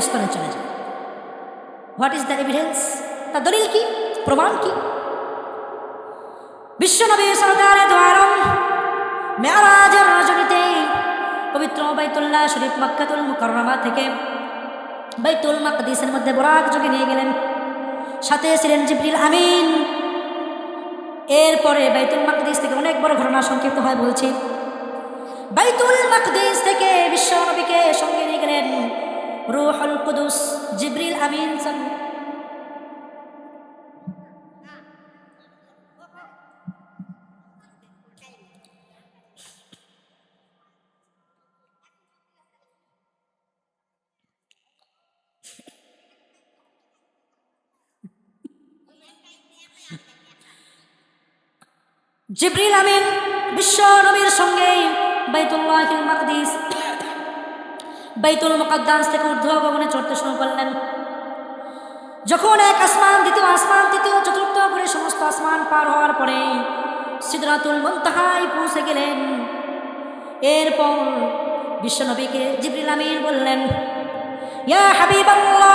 স্তরে চলে যায়। What is the evidence? তার দলিল কি, প্রমাণ কি? বিশ্বনবী সরকারে দো আলম মেরাজের রজনীতে পবিত্র বাইতুল্লাহ শরীফ মক্কাতুল মুকাররমা থেকে বাইতুল মাকদিসের মধ্যে বুরাক যোগে নিয়ে গেলেন, সাথে ছিলেন জিবরিল আমিন। এরপরে বাইতুল মাকদিস থেকে অনেক বড় ঘটনা সংক্ষিপ্ত হয় বলছি। বাইতুল মাকদিস থেকে বিশ্ব নবীকে সঙ্গে নিয়ে গেলেন রূহুল কুদুস জিবরিল আমিন। জিবরিল আমিন বিশ্ব নবীর সঙ্গে বাইতুল্লাহিল মাকদিস বাইতুল মুকাদ্দাস থেকে ঊর্ধ্ব ভবনে চড়তে শুরু করলেন। যখন এক আসমান, দ্বিতীয় আসমান, তৃতীয়, চতুর্থ করে সমস্ত আসমান পার হওয়ার পরে সিদরাতুল মুনতাহায় পৌঁছে গেলেন। এরপর বিশ্ব নবীকে জিবরিল আমিন বললেন, ইয়া হাবিবাল্লাহ,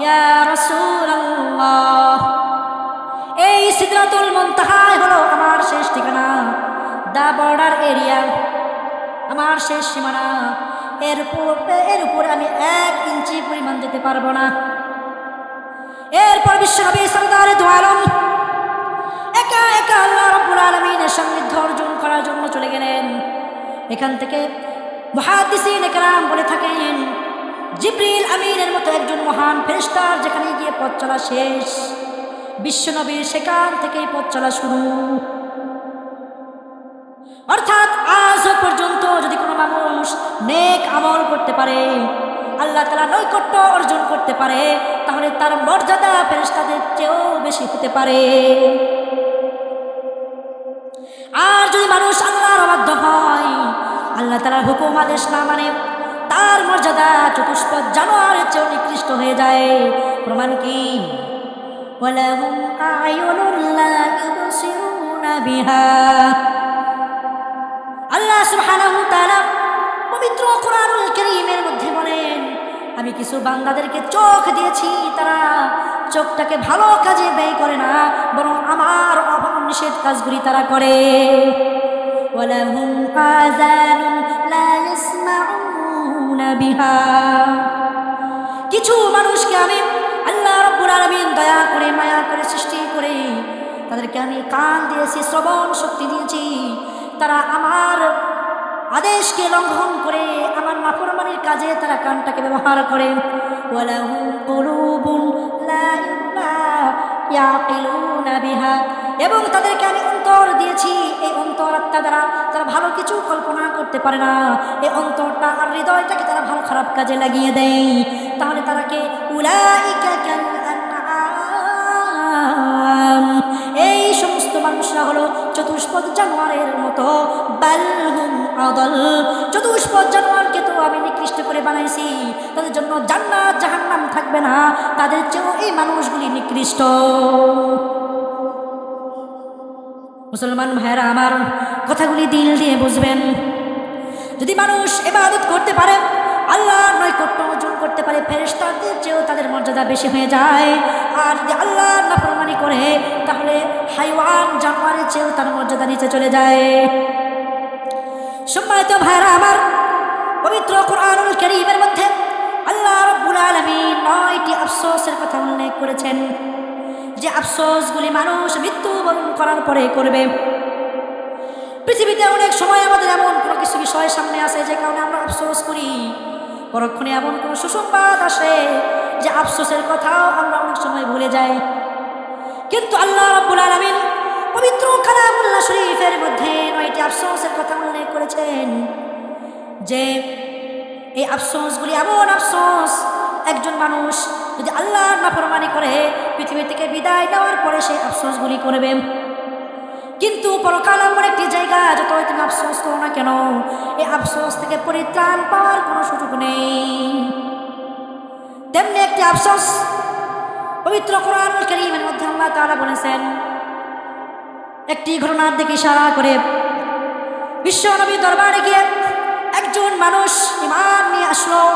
ইয়া রাসূলুল্লাহ, এই সিদরাতুল মুনতাহায় হলো আমার শেষ ঠিকানা, দা বর্ডার এরিয়া, আমার শেষ সীমানা। এর উপরে আমি 1 ইঞ্চি পরিমাণ যেতে পারবো না। এরপর বিশ্বনবী সরদারে দো আলম একা একা আল্লাহ রাব্বুল আলামিনের সান্নিধ্য অর্জন করার জন্য চলে গেলেন। এখান থেকে মুহাদ্দিসিন একরাম বলে থাকেন, জিবরিল আমিনের মতো একজন মহান ফেরেশতার যেখানে গিয়ে পথ চলা শেষ, বিশ্বনবীর সেখান থেকেই পথ চলা শুরু। অর্থাৎ আজ পর্যন্ত যদি কোনো মানুষ নেক আমল করতে পারে, আল্লাহ তাআলা নৈকট্য অর্জন করতে পারে, তাহলে তার মর্যাদা ফেরেশতাদের চেয়েও বেশি হতে পারে। আর যদি মানুষ আল্লাহর অবাধ্য হয়, আল্লাহ তাআলার হুকুম আদেশ না মানে, তার মর্যাদা চতুষ্পদ জানোয়ারের চেয়েও নিকৃষ্ট হয়ে যায়। প্রমাণ কি? ওয়ালাহুম আ'য়ুনুন লা ইউবসিরুনা বিহা। আল্লাহ সুবহানাহু ওয়া তাআলা পবিত্র কোরআনুল কারীমের মধ্যে বলেন, আমি কিছু বান্দাদেরকে চোখ দিয়েছি, তারা চোখটাকে ভালো কাজে ব্যয় করে না, বরং আমার অনিষেধ কাজগুলি তারা করে। ওয়ালাহুম আযানুন লা ইয়াসমাউনা বিহা। কিছু মানুষকে আমি আল্লাহ রাব্বুল আলামিন দয়া করে মায়া করে সৃষ্টি করে তাদেরকে আমি কান দিয়েছি, শ্রবণ শক্তি দিয়েছি, তারা আমার আদেশকে লঙ্ঘন করে আমার নাফরমানির কাজে তারা কানটাকে ব্যবহার করে। ওয়ালাহুম কুলুবুন লা ইয়াকিলুনা বিহা। এবং তাদেরকে আমি অন্তর দিয়েছি, এই অন্তর আত্মা দ্বারা তারা ভালো কিছু কল্পনা করতে পারে না, এই অন্তরটা আর হৃদয়টাকে তারা ভালো খারাপ কাজে লাগিয়ে দেয়। তাহলে তারাকে উলাইকা কাল আনআম, এই সমস্ত মানুষরা হলো চতুষ্পদ জানোয়ারের মতো। বালহুম আদাল, চতুষ্পদ জানোয়ারকে তো আমি নিকৃষ্ট করে বানাইছি, তাদের জন্য জান্নাত জাহান্নাম থাকবে না, তাদের চেয়েও এই মানুষগুলি নিকৃষ্ট। মুসলমান ভাইরা আমার, কথাগুলি দিল দিয়ে বুঝবেন। যদি মানুষ ইবাদত করতে পারে, আল্লাহর নৈকট্য অর্জন করতে পারে, ফেরেশতাদের চেয়েও তাদের মর্যাদা বেশি হয়ে যায়। আর যদি আল্লাহর নাফরমানি করে, তাহলে হাইওয়ান জানোয়ারের চেয়েও তার মর্যাদা নিচে চলে যায়। সম্মানিত ভাইরা আমার, পবিত্র কোরআনুল কারীমের মধ্যে আল্লাহ রাব্বুল আলামিন 9টি আফসোসের কথা উল্লেখ করেছেন, যে আফসোসগুলি মানুষ মৃত্যুবরণ করার পরে করবে। পৃথিবীতে অনেক সময় আমাদের এমন কোনো কিছু বিষয় সামনে আসে যে কারণে আমরা আফসোস করি, পরক্ষণে এমন কোনো সুসংবাদ আসে যে আফসোসের কথাও আমরা অনেক সময় ভুলে যাই। কিন্তু আল্লাহ রাব্বুল আলামিন পবিত্র কালামুল্লাহ শরীফের মধ্যে 9টি আফসোসের কথা উল্লেখ করেছেন, যে এই আফসোসগুলি এমন আফসোস, একজন মানুষ যদি আল্লাহর নাফরমানি করে পৃথিবী থেকে বিদায় নেওয়ার পরে সেই আফসোসগুলি করবে। কিন্তু পরকাল এমন একটি জায়গা, যতই তুমি আফসোস করো না কেন, এই আফসোস থেকে পরিত্রাণ পাওয়ার কোনো সুযোগ নেই। তেমনি একটি আফসোস পবিত্র কোরআনুল কারীমের মধ্যে আল্লাহ তাআলা বলেছেন, একটি ঘটনার দিকে ইশারা করে বিশ্ব নবী দরবারে গিয়ে একজন মানুষ ঈমান আসলো